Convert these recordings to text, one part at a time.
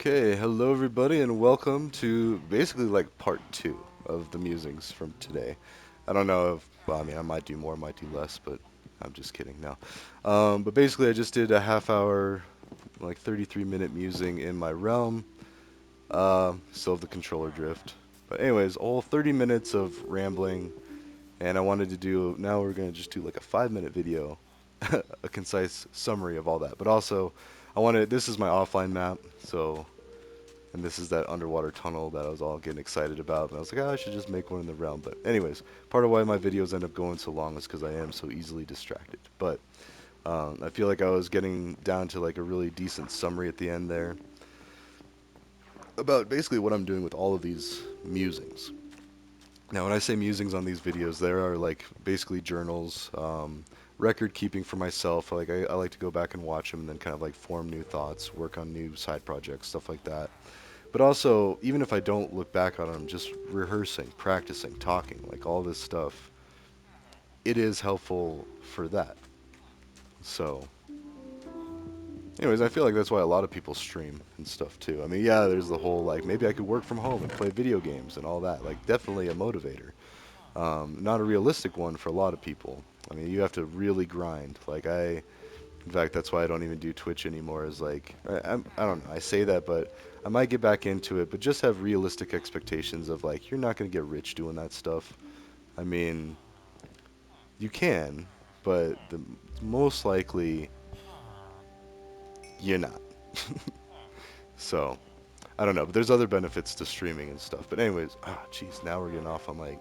Okay, hello everybody, and welcome to basically like part two of the musings from today. I don't know if, well, I mean, I might do more, might do less, but I'm just kidding now. But basically, I just did a half hour, like 33-minute musing in my realm. Still have the controller drift. But anyways, all 30 minutes of rambling, and I wanted to do, now we're going to just do like a 5-minute video, a concise summary of all that. But also, this is my offline map, so. And this is that underwater tunnel that I was all getting excited about. And I was like, oh, I should just make one in the realm. But anyways, part of why my videos end up going so long is because I am so easily distracted. But I feel like I was getting down to like a really decent summary at the end there about basically what I'm doing with all of these musings. Now, when I say musings on these videos, there are like basically journals, record keeping for myself. Like I like to go back and watch them and then kind of like form new thoughts, work on new side projects, stuff like that. But also, even if I don't look back on them, just rehearsing, practicing, talking, like all this stuff, it is helpful for that. So, anyways, I feel like that's why a lot of people stream and stuff too. I mean, yeah, there's the whole like maybe I could work from home and play video games and all that. Like, definitely a motivator. Not a realistic one for a lot of people. I mean, you have to really grind. In fact, that's why I don't even do Twitch anymore. Is like, I don't know. I say that, but I might get back into it. But just have realistic expectations of like, you're not gonna get rich doing that stuff. I mean, you can, but most likely you're not. So I don't know. But there's other benefits to streaming and stuff. But anyways, jeez, now we're getting off on like,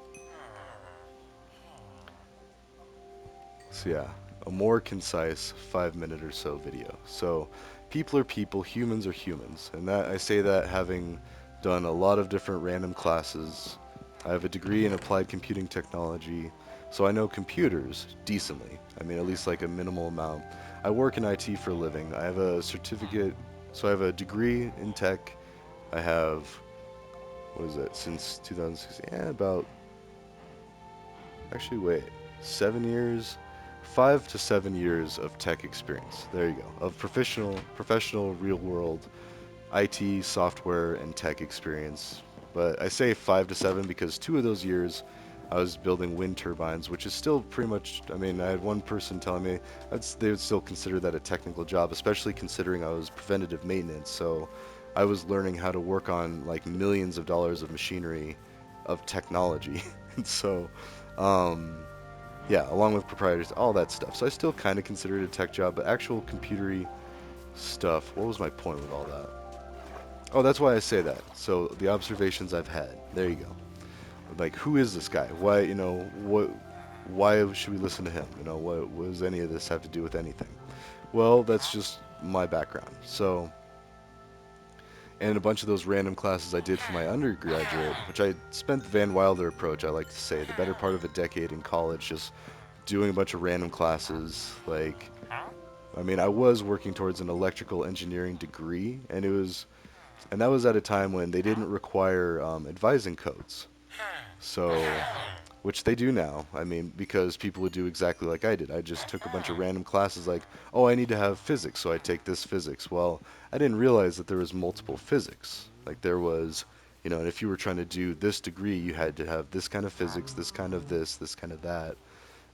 so yeah, a more concise 5 minute or so video. So people are people, humans are humans, and that I say that having done a lot of different random classes. I have a degree in applied computing technology, so I know computers decently. I mean, at least like a minimal amount. I work in IT for a living. I have a certificate, so I have a degree in tech. I have, what is it, since 2016? Yeah, about, actually, wait, 7 years? 5 to 7 years of tech experience. There you go. Of professional real world IT, software, and tech experience. But I say 5 to 7 because 2 of those years I was building wind turbines, which is still pretty much, I mean, I had one person telling me they would still consider that a technical job, especially considering I was preventative maintenance. So I was learning how to work on like millions of dollars of machinery, of technology. And so, um, yeah, along with proprietors, all that stuff. So I still kind of consider it a tech job, but actual computery stuff. What was my point with all that? Oh, that's why I say that. So the observations I've had. There you go. Like, who is this guy? Why, what? Why should we listen to him? What does any of this have to do with anything? Well, that's just my background. So, and a bunch of those random classes I did for my undergraduate, which I spent the Van Wilder approach, I like to say, the better part of a decade in college, just doing a bunch of random classes. Like, I mean, I was working towards an electrical engineering degree, and that was at a time when they didn't require advising codes. So, which they do now. I mean, because people would do exactly like I did. I just took a bunch of random classes like, oh, I need to have physics, so I take this physics. Well, I didn't realize that there was multiple physics. Like there was, and if you were trying to do this degree, you had to have this kind of physics, this kind of this kind of that.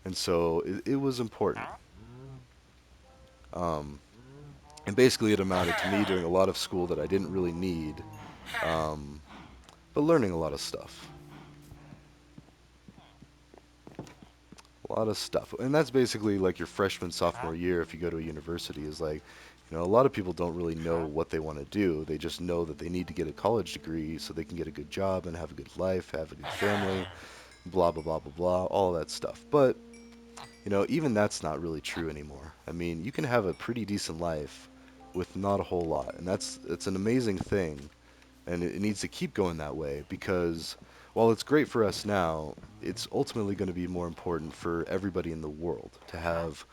And so it was important. Um, and basically it amounted to me doing a lot of school that I didn't really need, um, but learning a lot of stuff. A lot of stuff. And that's basically like your freshman, sophomore year if you go to a university is like, a lot of people don't really know what they want to do. They just know that they need to get a college degree so they can get a good job and have a good life, have a good family, blah, blah, blah, blah, blah, all that stuff. But, even that's not really true anymore. I mean, you can have a pretty decent life with not a whole lot. And it's an amazing thing. And it needs to keep going that way because while it's great for us now, it's ultimately going to be more important for everybody in the world to have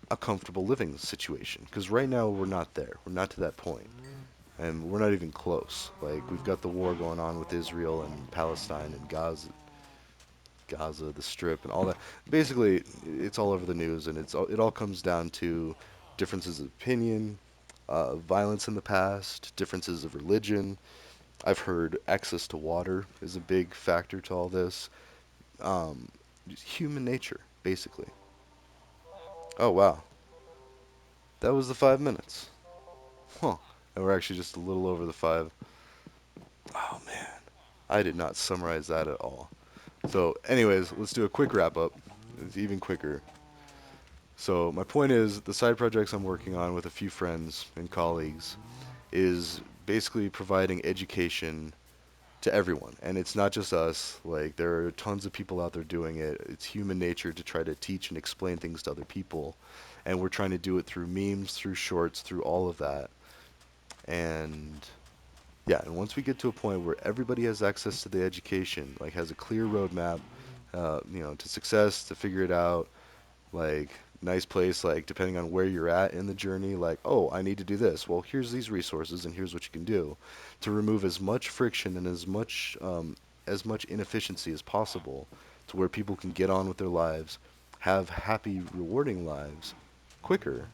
a comfortable living situation. Because right now we're not there. We're not to that point. And we're not even close. Like we've got the war going on with Israel and Palestine and Gaza, the Strip, and all that. Basically, it's all over the news, and it all comes down to differences of opinion, violence in the past, differences of religion. I've heard access to water is a big factor to all this. Um, just human nature, basically. Oh, wow. That was the 5 minutes. Huh. And we're actually just a little over the five. Oh, man. I did not summarize that at all. So, anyways, let's do a quick wrap up. It's even quicker. So, my point is the side projects I'm working on with a few friends and colleagues is basically providing education to everyone. And it's not just us. Like, there are tons of people out there doing it. It's human nature to try to teach and explain things to other people. And we're trying to do it through memes, through shorts, through all of that. And yeah, and once we get to a point where everybody has access to the education, like has a clear roadmap, to success, to figure it out, like nice place, like depending on where you're at in the journey, like, oh, I need to do this. Well, here's these resources and here's what you can do to remove as much friction and as much inefficiency as possible to where people can get on with their lives, have happy, rewarding lives quicker,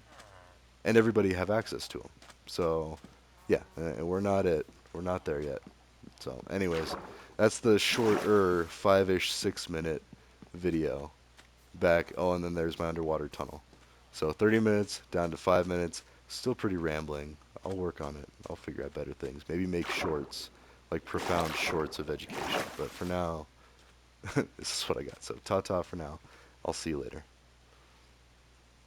and everybody have access to them. So, yeah, we're not there yet. So, anyways, that's the shorter 5-ish 6 minute video back. Oh, and then there's my underwater tunnel. So 30 minutes down to 5 minutes. Still pretty rambling. I'll work on it. I'll figure out better things. Maybe make shorts, like profound shorts of education. But for now, this is what I got. So ta ta for now. I'll see you later.